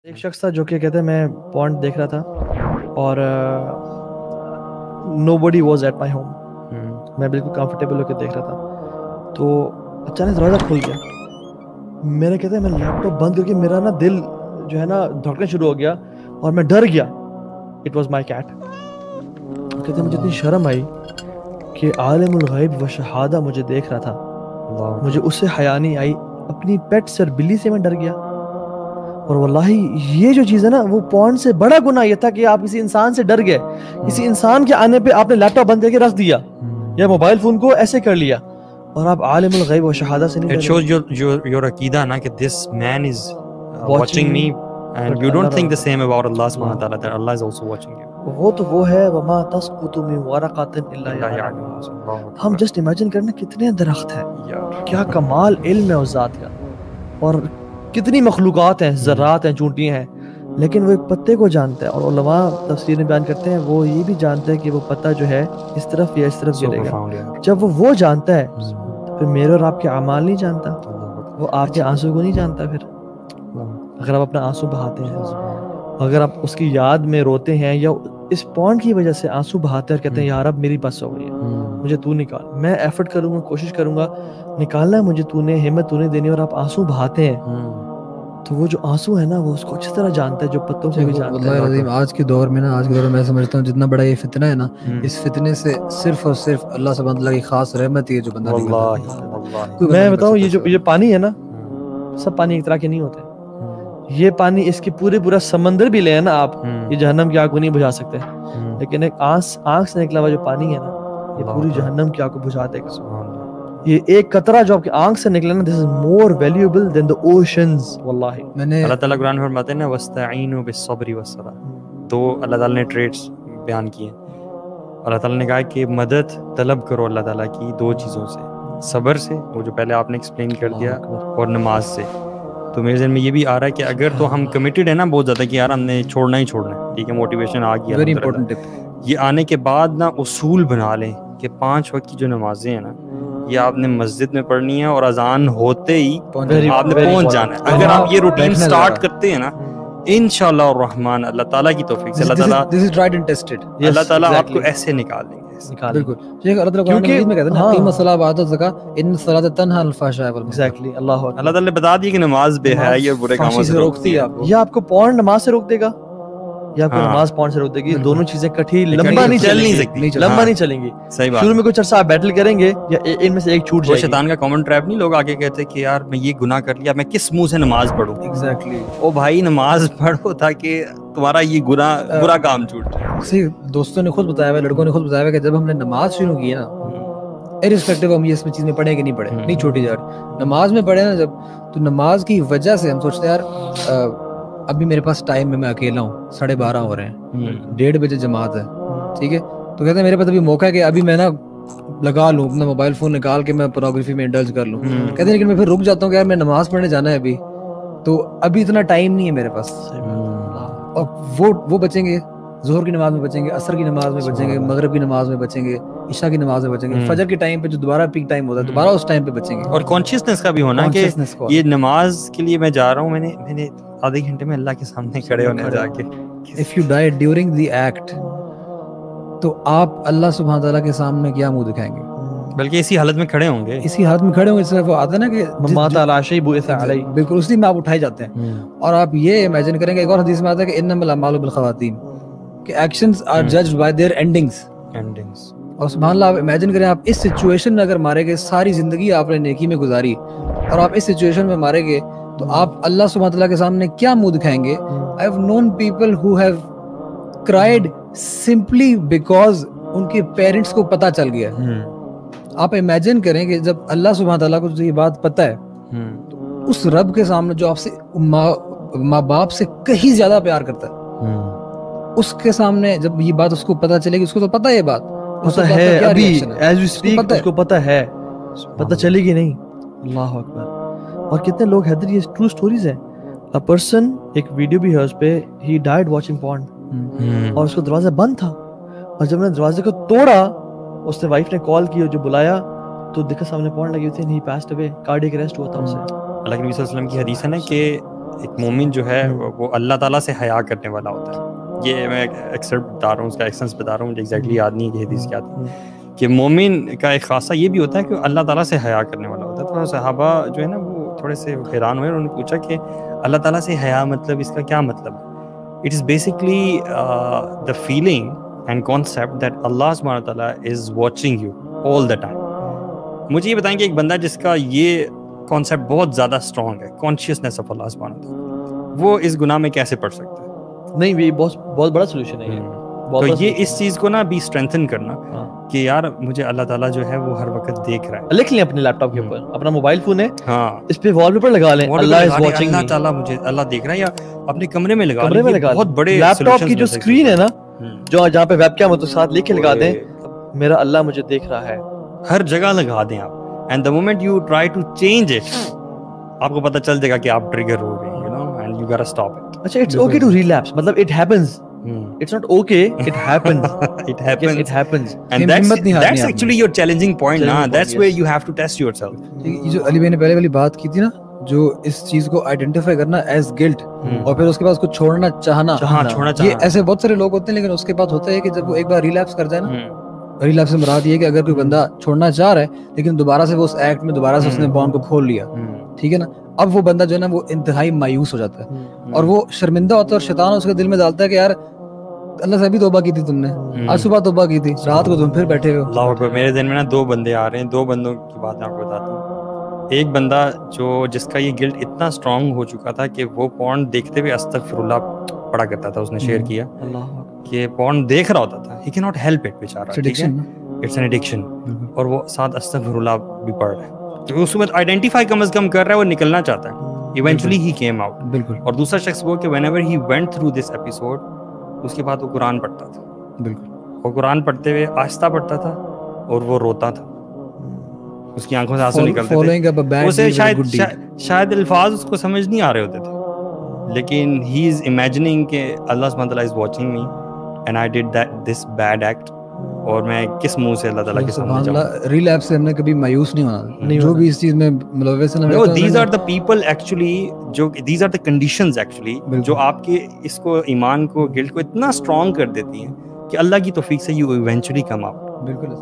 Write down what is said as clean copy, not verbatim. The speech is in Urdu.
ایک شخص تھا جو کہ کہتے ہیں میں پونڈ دیکھ رہا تھا اور نو بڈی واز ایٹ مائی ہوم. میں بالکل کمفرٹیبل ہو کے دیکھ رہا تھا تو اچانک دروازہ کھل گیا. میرا کہتے ہیں میں لیپ ٹاپ بند کر کے میرا نا دل جو ہے نا دھڑکنا شروع ہو گیا اور میں ڈر گیا. It was my cat. کہتے ہیں مجھے اتنی شرم آئی کہ عالم الغیب و شہادہ مجھے دیکھ رہا تھا, مجھے اس سے حیا نہیں آئی. اپنی پیٹ سے اور بلی سے میں ڈر گیا. اور واللہ یہ جو چیز ہے نا وہ پونڈ سے بڑا گناہ یہ تھا کہ آپ کسی انسان سے ڈر گئے. کسی انسان کے آنے پہ آپ نے لیپ ٹاپ بند کر کے رکھ دیا یا موبائل فون کو ایسے کر لیا اور آپ عالم الغیب و شہادہ سے نہیں It shows your عقیدہ نا کہ this man is watching me and you don't think the same about Allah subhanahu wa ta'ala that Allah is also watching you. وہ تو وہ ہے وما تسقط من ورقۃ الا یعلمها. ہم جسٹ امیجن کرنا کتنے درخت ہیں, کیا کمال علم ہے اس ذات کا, اور کتنی مخلوقات ہیں, ذرات ہیں, چونٹیاں ہیں, لیکن وہ ایک پتے کو جانتا ہے. اور علماء تفسیر میں بیان کرتے ہیں وہ یہ بھی جانتا ہے کہ وہ پتا جو ہے اس طرف یا اس طرف گرے گا. جب وہ جانتا ہے تو پھر میرے اور آپ کے اعمال نہیں جانتا, وہ آپ کے آنسو کو نہیں جانتا. پھر اگر آپ اپنا آنسو بہاتے ہیں, اگر آپ اس کی یاد میں روتے ہیں یا اس پونڈ کی وجہ سے آنسو بہاتے ہیں اور کہتے ہیں یا رب میری بس ہو گئی ہے, مجھے تو نکال, میں ایفرٹ کروں گا, کوشش کروں گا, نکالنا ہے مجھے, تو نے ہمت تو نے دینی, اور آپ آنسو بہاتے ہیں تو وہ جو آنسو ہے نا وہ اس کو اچھی طرح جانتا ہے جو پتوں کو بھی جانتا ہے. واللہ العظیم آج کے دور میں نا, آج کے دور میں میں سمجھتا ہوں جتنا بڑا یہ فتنہ ہے نا, اس فتنے سے صرف اور صرف اللہ سبحانہ اللہ کی خاص رحمت ہی ہے جو بندہ نکلتا ہے. میں بتاؤں یہ پانی ہے نا, سب پانی ایک طرح کے نہیں ہوتے. یہ پانی اس کی پورا سمندر بھی لے نا آپ, یہ جہنم کی آگ کو نہیں بجھا سکتے, لیکن ایک آنکھ سے نکلا ہوا جو پانی ہے نا یہ پوری جہنم کی آگ کو بجھا دے گا. یہ ایک قطرہ جو آپ کی آنکھ سے نکلا نا, this is more valuable than the oceans. واللہ اللہ تعالیٰ قرآن فرماتے ہیں نا وَاسْتَعِينُوا بِالصَّبْرِ وَالصَّلَاةِ. تو اللہ تعالیٰ نے ٹریٹس بیان کیے ہیں. اللہ تعالیٰ نے کہا کہ مدد طلب کرو اللہ تعالیٰ کی دو چیزوں سے, صبر سے, وہ جو پہلے آپ نے ایکسپلین کر دیا, اور نماز سے. تو میرے ذہن میں یہ بھی آ رہا ہے کہ اگر تو ہم کمیٹڈ ہیں نا بہت زیادہ کہ یار ہم نے چھوڑنا ہی چھوڑنا ہے, ٹھیک ہے, موٹیویشن آ گیا, ویری امپورٹنٹ ٹپ. یہ آنے کے بعد نا اصول بنا لیں کہ 5 وقت کی جو نمازیں ہیں نا یہ آپ نے مسجد میں پڑھنی ہے اور اذان ہوتے ہی آپ نے پہنچ جانا ہے. اگر آپ یہ روٹین سٹارٹ کرتے ہیں نا انشاءاللہ الرحمن, اللہ تعالیٰ کی توفیق سے اللہ تعالیٰ this is tried and tested. اللہ تعالیٰ آپ کو ایسے نکال دیں گے. بالکل شیخ, اللہ تعالیٰ قرآن مجید میں کہتے ہیں نا اقیموا الصلاۃ وآتوا الزکاۃ ان الصلاۃ تنہی عن الفحشاء والمنکر. ایگزیکٹلی, اللہ اکبر. اللہ تعالیٰ نے بتا دیا کہ نماز بے حیائی اور برے کاموں سے روکتی ہے آپ کو. یا آپ کو پونڈ نماز سے روک دے گا یا آپ کو نماز پونڈ سے روک دے گی. دونوں چیزیں کٹھی لمبا نہیں چل نہیں سکتی, لمبا نہیں چلیں گی. صحیح بات. شروع میں کچھ عرصہ آپ بیٹل کریں گے یا ان میں سے ایک چھوٹ وہ جائے گی. شیطان کا کامن ٹریپ نہیں, لوگ آگے کہتے کہ یار میں یہ گناہ کر لیا, میں کس منہ سے نماز پڑھوں. ایگزیکٹلی. او بھائی نماز پڑھو تاکہ تمہارا یہ گناہ برا کام چھوٹ جائے. اسی دوستوں نے خود بتایا ہوا, لڑکوں نے خود بتایا ہوا کہ جب ہم نے نماز شروع کی ہے نا, ارسپیکٹو ہم یہ اس میں چیز میں پڑھیں کہ نہیں پڑھیں, نہیں چھوٹی جا رہی. نماز میں پڑھے نا جب, تو نماز کی وجہ سے ہم سوچتے ہیں یار ابھی میرے پاس ٹائم ہے, میں اکیلا ہوں, 12:30 ہو رہے ہیں, 1:30 بجے جماعت ہے, ٹھیک ہے, تو کہتے ہیں میرے پاس ابھی موقع ہے کہ ابھی میں نا لگا لوں اپنا موبائل فون نکال کے میں پورنوگرافی میں انڈلج کر لوں. کہتے ہیں لیکن میں پھر رک جاتا ہوں کہ یار میں نماز پڑھنے جانا ہے ابھی, تو ابھی اتنا ٹائم نہیں ہے میرے پاس. اور وہ بچیں گے, ظہر کی نماز میں بچیں گے, عصر کی نماز میں بچیں گے, مغرب کی نماز میں بچیں گے, عشاء کی نماز میں بچیں گے, فجر کے ٹائم پہ جو دوبارہ پیک ٹائم ہوتا ہے دوبارہ اس ٹائم پہ بچیں گے. اور کانشیسنس کا بھی ہونا کہ یہ نماز کے لیے میں جا رہا ہوں, میں نے آدھے گھنٹے میں اللہ کے سامنے کھڑے ہونے جا کے. If you die during the act تو آپ اللہ سبحانہ تعالیٰ کے سامنے کیا منہ دکھائیں گے, بلکہ اسی حالت میں کھڑے ہوں گے, اسی حالت میں کھڑے ہوں گے. اس وہ آتا ہے نا کہ مات علی شیء بعث علیہ, بالکل اسی میں آپ اٹھائے جاتے ہیں. اور آپ یہ امیجن کریں گے, ایک اور حدیث میں آتا ہے کہ انما الاعمال بالخواتیم, کہ actions are judged by their endings. اور سبحان اللہ آپ امیجن کریں, آپ اس سچویشن میں اگر مارے گئے, ساری زندگی آپ نے نیکی میں گزاری اور آپ اس سچویشن میں مارے گئے, تو آپ اللہ سبحانہ تعالیٰ کے سامنے کیا منہ دکھائیں گے. I have known people who have cried simply because ان کے پیرنٹس کو پتہ چل گیا. آپ امیجن کریں کہ جب اللہ سبحانہ تعالیٰ کو یہ بات پتہ ہے, تو اس رب کے سامنے جو آپ سے ماں باپ سے کہیں زیادہ پیار کرتا ہے, اس کے سامنے جب یہ بات اس کو پتہ چلے گی, اس کو تو پتہ ہے یہ بات پتہ ہے ابھی ایز وی اسپیک, اس کو پتہ ہے, پتہ چلے گی نہیں. اللہ اکبر. اور کتنے لوگ حیدر, یہ ٹرو سٹوریز ہیں. A person, ایک ویڈیو بھی ہے اس پہ, he died watching porn, اور اس کو دروازہ بند تھا, اور جب نے دروازے کو توڑا اس نے وائف نے کال کی اور جو بلایا تو دیکھا سامنے پورن لگی ہوئی تھی, and he passed away, cardiac arrest ہوا تھا اسے. اللہ کے نبی صلی اللہ علیہ وسلم کی حدیث ہے نا کہ ایک مومن جو ہے وہ اللہ تعالیٰ سے حیا کرنے والا ہوتا ہے. یہ میں ایکسرٹ بتا رہا ہوں, اس کا ایکسنس بتا رہا ہوں, مجھے ایگزیکٹلی یاد نہیں کہ حدیث کیا تھی, کہ مومن کا ایک خاصہ یہ بھی ہوتا ہے کہ اللہ تعالیٰ سے حیا کرنے والا ہوتا ہے. تو صحابہ جو ہے نا وہ تھوڑے سے حیران ہوئے, انہوں نے پوچھا کہ اللہ تعالیٰ سے حیا مطلب اس کا کیا مطلب ہے؟ It is basically the feeling and concept that Allah سبحانہ وتعالیٰ is watching you all the time. مجھے یہ بتائیں کہ ایک بندہ جس کا یہ کانسیپٹ بہت زیادہ اسٹرانگ ہے, کانشیسنیس آف اللہ سبحانہ وتعالیٰ, وہ اس گناہ میں کیسے پڑ سکتا ہے؟ نہیں, یہ بہت بڑا سولوشن ہے. تو یہ اس چیز کو نا بھی اسٹرینتھن کرنا کہ یار مجھے اللہ تعالیٰ جو ہے وہ ہر وقت دیکھ رہا ہے. لکھ لیں اپنے لیپ ٹاپ کے اوپر, اپنا موبائل فون ہے, ہاں, اس پہ وال پیپر لگا لیں, اللہ از واچنگ, اللہ تعالیٰ مجھے اللہ دیکھ رہا ہے, یا اپنے کمرے میں لگا لیں. بہت بڑے لیپ ٹاپ کی جو اسکرین ہے نا, جو جہاں پہ ویب کیم ہے, تو ساتھ لکھ کے لگا دیں میرا اللہ مجھے دیکھ رہا ہے. ہر جگہ لگا دیں آپ, and the moment you try to change it, آپ کو پتہ چل جائے گا کہ آپ ٹریگر ہو گئے, you know, and you gotta stop it. اچھا, اٹس اوکے ٹو ریلیپس, مطلب it happens, it's not okay, it happens. It happens, and that's actually your challenging point na, that's where you have to test yourself. یہ جو علی بھائی نے پہلے والی بات کی تھی نا, جو اس چیز کو آئیڈینٹیفائی کرنا ایز گلٹ, اور پھر اس کے بعد اس کو چھوڑنا چاہنا, یہ ایسے بہت سارے لوگ ہوتے ہیں, لیکن اس کے بعد ہوتا ہے کہ جب وہ ایک بار ریلیپس کر جائے نا, ریلیپس سے مراد یہ ہے کہ اگر کوئی بندہ چھوڑنا چاہ رہا ہے لیکن دوبارہ سے وہ اس ایکٹ میں دوبارہ سے اس نے بانڈ کو کھول لیا, ٹھیک ہے نا, اب وہ بندہ جو ہے نا وہ انتہائی مایوس ہو جاتا ہے, اور وہ شرمندہ ہوتا ہے, اور شیطان اس کے دل میں ڈالتا ہے کہ یار اللہ سے ابھی توبہ کی تھی تم نے, آج صبح توبہ کی تھی, رات کو تم پھر بیٹھے ہو. اللہ اکبر. میرے ذہن میں نا 2 بندے آ رہے ہیں, 2 بندوں کی بات میں آپ کو بتاتا ہوں. ایک بندہ جس کا یہ گلٹ اتنا اسٹرانگ ہو چکا تھا کہ وہ پورن دیکھتے ہوئے استغفر اللہ پڑھا کرتا تھا, اس نے شیئر کیا کہ پورن دیکھ رہا ہوتا تھا, he can not help it بیچارہ, اٹس این ایڈکشن, اور وہ ساتھ استغفر اللہ بھی پڑھ رہا ہے, تو اس وقت آئیڈینٹیفائی کم از کم کر رہا ہے, وہ نکلنا چاہتا ہے. Eventually he came out. بالکل. اور دوسرا شخص وہ کہ whenever he went through this episode, اس کے بعد وہ قرآن پڑھتا تھا. بالکل. وہ قرآن پڑھتے ہوئے آہستہ پڑھتا تھا, اور وہ روتا تھا, اس کی آنکھوں سے آنسو نکلتے تھے. اسے شاید الفاظ اس کو سمجھ نہیں آ رہے ہوتے تھے, لیکن ہی از امیجننگ کہ اللہ سبحانہ تعالیٰ is watching me and I did this bed act, اور میں کس منہ سے اللہ تعالیٰ کے سامنے جاؤں. ریلیپس سے ہم نے کبھی مایوس نہیں ہونا, جو بھی اس چیز میں ملوث ہیں. No, these are the people actually, these are the conditions actually جو آپ کے اس کو ایمان کو, گلٹ کو اتنا اسٹرانگ کر دیتی ہیں کہ اللہ کی توفیق سے you eventually come out. بالکل.